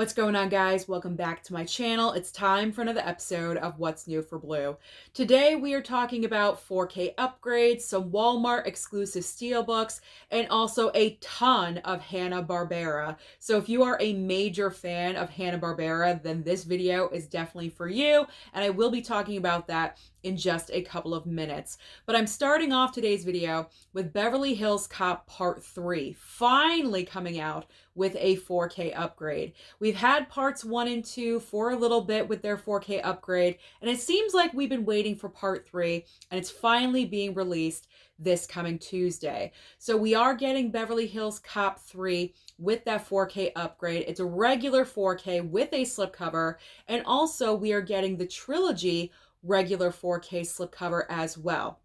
What's going on, guys? Welcome back to my channel. It's time for another episode of What's New for Blue. Today we are talking about 4K upgrades, some Walmart exclusive steelbooks, and also a ton of Hanna-Barbera. So if you are a major fan of Hanna-Barbera, then this video is definitely for you, and I will be talking about that in just a couple of minutes. But I'm starting off today's video with Beverly Hills Cop Part 3, finally coming out with a 4K upgrade. We've had parts 1 and 2 for a little bit with their 4K upgrade, and it seems like we've been waiting for part 3, and it's finally being released this coming Tuesday. So we are getting Beverly Hills Cop 3 with that 4K upgrade. It's a regular 4K with a slipcover, and also we are getting the Trilogy regular 4K slipcover as well.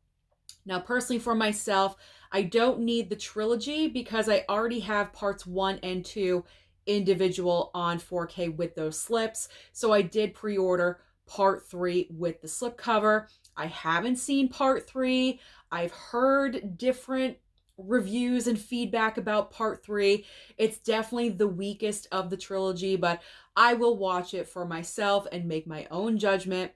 Now, personally for myself, I don't need the Trilogy because I already have parts 1 and 2 individual on 4K with those slips. So I did pre-order part 3 with the slipcover. I haven't seen part 3. I've heard different reviews and feedback about part 3. It's definitely the weakest of the Trilogy, but I will watch it for myself and make my own judgment.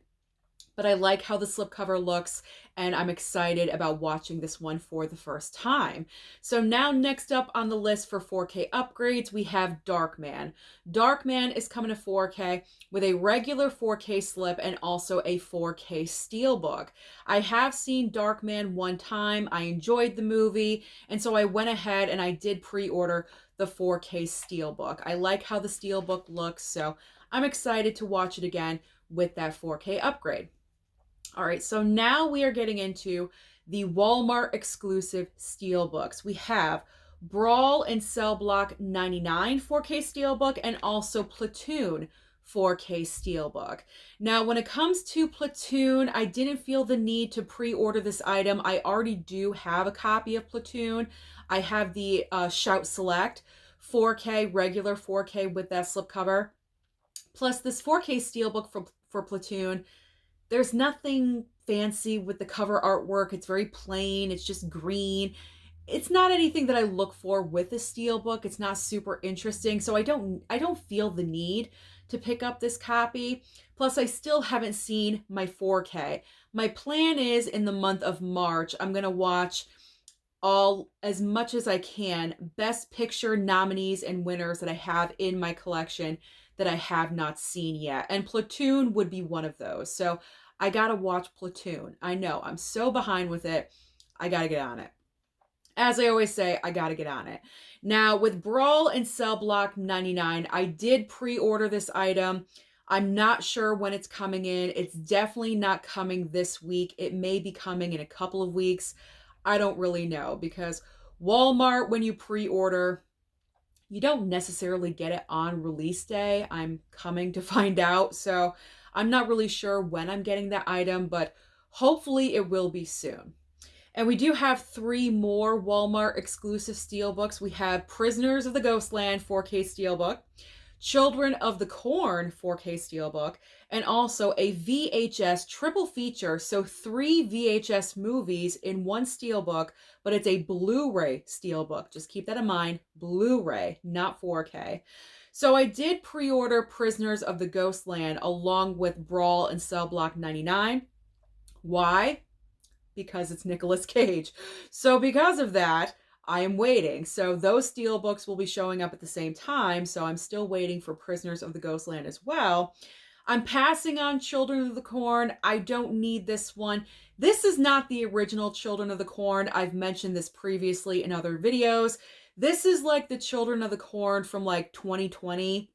But I like how the slipcover looks, and I'm excited about watching this one for the first time. So now next up on the list for 4K upgrades, we have Darkman. Darkman is coming to 4K with a regular 4K slip and also a 4K steelbook. I have seen Darkman one time. I enjoyed the movie, and so I went ahead and I did pre-order the 4K steelbook. I like how the steelbook looks, so I'm excited to watch it again with that 4K upgrade. All right, so now we are getting into the Walmart exclusive steelbooks. We have Brawl and Cell Block 99 4K steelbook and also Platoon 4K steelbook. Now, when it comes to Platoon, I didn't feel the need to pre-order this item. I already do have a copy of Platoon. I have the Shout Select 4K, regular 4K with that slipcover. Plus this 4K steelbook for Platoon. There's nothing fancy with the cover artwork. It's very plain. It's just green. It's not anything that I look for with a steelbook. It's not super interesting. So I don't feel the need to pick up this copy. Plus, I still haven't seen my 4K. My plan is in the month of March, I'm going to watch as much as I can Best Picture nominees and winners that I have in my collection that I have not seen yet. And Platoon would be one of those. So I gotta watch Platoon. I know, I'm so behind with it. I gotta get on it. As I always say, I gotta get on it. Now, with Brawl and Cell Block 99, I did pre-order this item. I'm not sure when it's coming in. It's definitely not coming this week. It may be coming in a couple of weeks. I don't really know because Walmart, when you pre-order, you don't necessarily get it on release day. I'm coming to find out. So I'm not really sure when I'm getting that item, but hopefully it will be soon. And we do have 3 more Walmart exclusive steelbooks. We have Prisoners of the Ghostland 4K steelbook, Children of the Corn 4K steelbook, and also a VHS triple feature. So 3 VHS movies in one steelbook, but it's a Blu-ray steelbook. Just keep that in mind, Blu-ray, not 4K. So I did pre-order Prisoners of the Ghostland along with Brawl and Cell Block 99. Why? Because it's Nicolas Cage. So because of that, I am waiting. So those steelbooks will be showing up at the same time. So I'm still waiting for Prisoners of the Ghostland as well. I'm passing on Children of the Corn. I don't need this one. This is not the original Children of the Corn. I've mentioned this previously in other videos. This is like the Children of the Corn from like 2020.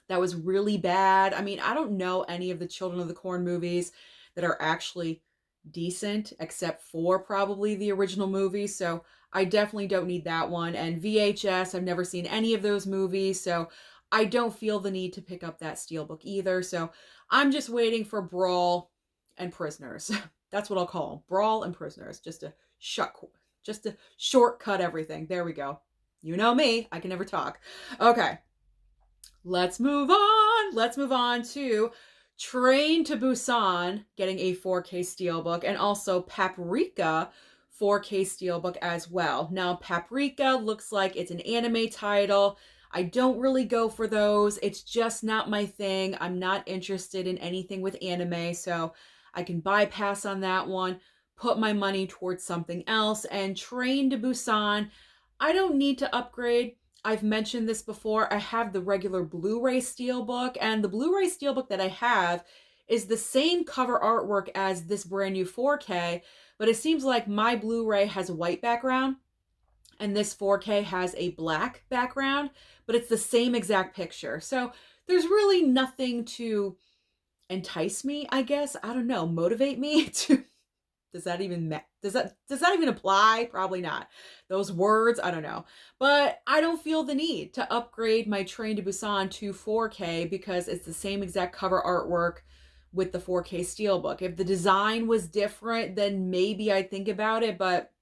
That was really bad. I mean, I don't know any of the Children of the Corn movies that are actually decent, except for probably the original movie. So I definitely don't need that one. And VHS, I've never seen any of those movies. So I don't feel the need to pick up that steelbook either. So I'm just waiting for Brawl and Prisoners. That's what I'll call them. Brawl and Prisoners. Just to shortcut everything. There we go. You know me. I can never talk. Okay. Let's move on. Let's move on to Train to Busan getting a 4K steelbook, and also Paprika 4K steelbook as well. Now, Paprika looks like it's an anime title. I don't really go for those. It's just not my thing. I'm not interested in anything with anime, so I can bypass on that one, put my money towards something else. And Train to Busan, I don't need to upgrade. I've mentioned this before. I have the regular Blu-ray Steelbook, and the Blu-ray Steelbook that I have is the same cover artwork as this brand new 4K, but it seems like my Blu-ray has a white background and this 4K has a black background, but it's the same exact picture. So there's really nothing to entice me, I guess. I don't know, motivate me to does that even apply? Probably not. Those words, I don't know. But I don't feel the need to upgrade my Train to Busan to 4K because it's the same exact cover artwork with the 4K Steelbook. If the design was different, then maybe I'd think about it, but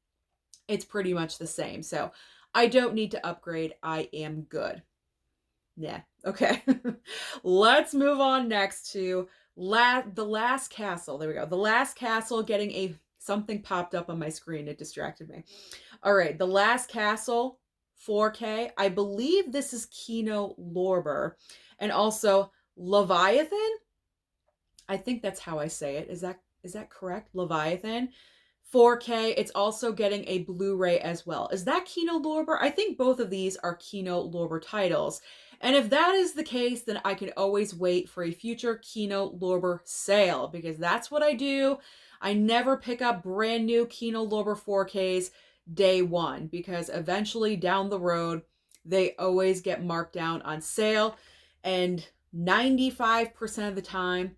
it's pretty much the same. So I don't need to upgrade. I am good. Yeah. Okay. Let's move on next to The Last Castle. There we go. The Last Castle getting something popped up on my screen. It distracted me. All right. The Last Castle 4K. I believe this is Kino Lorber. And also Leviathan. I think that's how I say it. Is that correct? Leviathan. 4K. It's also getting a Blu-ray as well. Is that Kino Lorber? I think both of these are Kino Lorber titles. And if that is the case, then I can always wait for a future Kino Lorber sale because that's what I do. I never pick up brand new Kino Lorber 4Ks day one because eventually down the road, they always get marked down on sale. And 95% of the time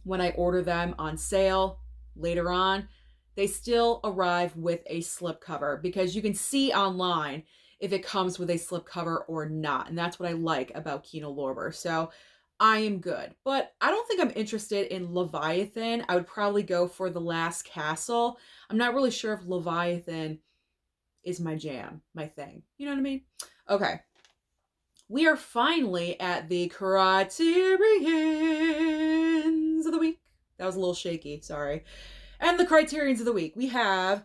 when I order them on sale later on, they still arrive with a slipcover because you can see online if it comes with a slipcover or not. And that's what I like about Kino Lorber. So I am good. But I don't think I'm interested in Leviathan. I would probably go for The Last Castle. I'm not really sure if Leviathan is my jam, my thing. You know what I mean? Okay. We are finally at the Criterions of the week. That was a little shaky, sorry. And the Criterions of the week. We have,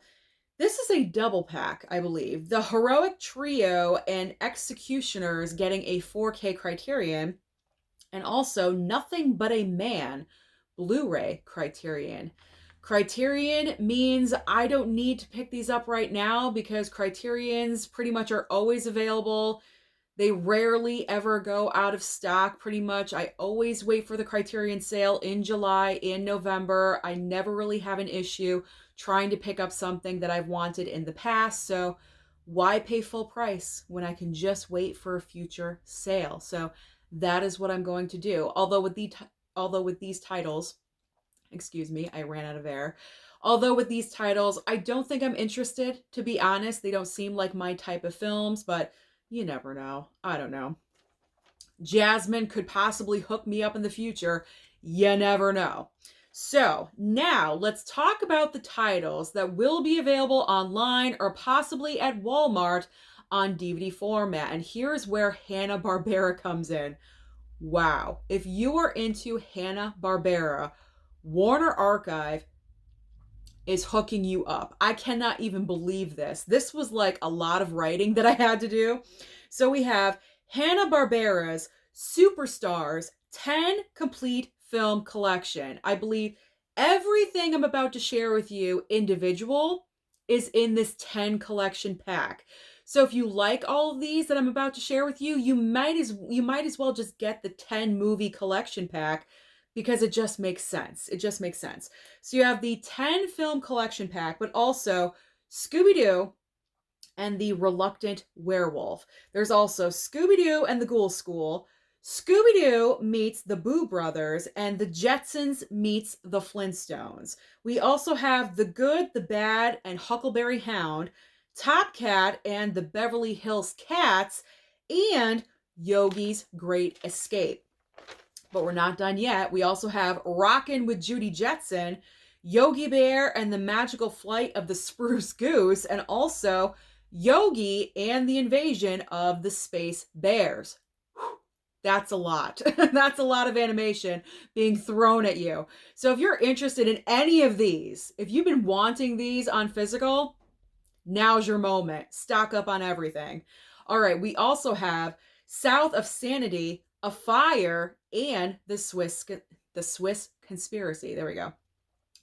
this is a double pack, I believe. The Heroic Trio and Executioners getting a 4K Criterion. And also Nothing But a Man Blu-ray Criterion. Criterion means I don't need to pick these up right now because Criterions pretty much are always available. They rarely ever go out of stock, pretty much. I always wait for the Criterion sale in July, in November. I never really have an issue trying to pick up something that I've wanted in the past. So why pay full price when I can just wait for a future sale? So that is what I'm going to do. Although with these titles, excuse me, I ran out of air. Although with these titles, I don't think I'm interested, to be honest. They don't seem like my type of films, but you never know. I don't know. Jasmine could possibly hook me up in the future. You never know. So now let's talk about the titles that will be available online or possibly at Walmart on DVD format. And here's where Hanna-Barbera comes in. Wow. If you are into Hanna-Barbera, Warner Archive is hooking you up. I cannot even believe this. This was like a lot of writing that I had to do. So we have Hanna-Barbera's Superstars 10 complete film collection. I believe everything I'm about to share with you individual is in this 10 collection pack. So if you like all of these that I'm about to share with you, you might as well just get the 10 movie collection pack because it just makes sense. It just makes sense. So you have the 10 film collection pack, but also Scooby-Doo and the Reluctant Werewolf. There's also Scooby-Doo and the Ghoul School, Scooby-Doo meets the Boo Brothers, and the Jetsons meets the Flintstones. We also have The Good, the Bad, and Huckleberry Hound, Top Cat and the Beverly Hills Cats, and Yogi's Great Escape. But we're not done yet. We also have Rockin' with Judy Jetson, Yogi Bear and the Magical Flight of the Spruce Goose, and also Yogi and the Invasion of the Space Bears. Whew, that's a lot. That's a lot of animation being thrown at you. So if you're interested in any of these, if you've been wanting these on physical, now's your moment. Stock up on everything. All right, we also have South of Sanity, A Fire, and the Swiss Conspiracy. There we go.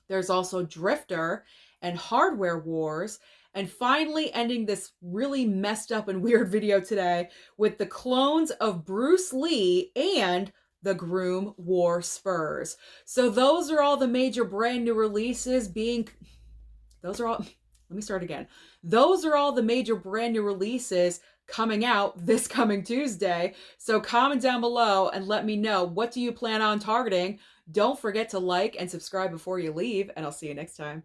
There's also Drifter and Hardware Wars. And finally, ending this really messed up and weird video today with the clones of Bruce Lee and the Groom War Spurs. So those are all the major brand new releases those are all, let me start again. Those are all the major brand new releases coming out this coming Tuesday. So comment down below and let me know, what do you plan on targeting? Don't forget to like and subscribe before you leave, and I'll see you next time.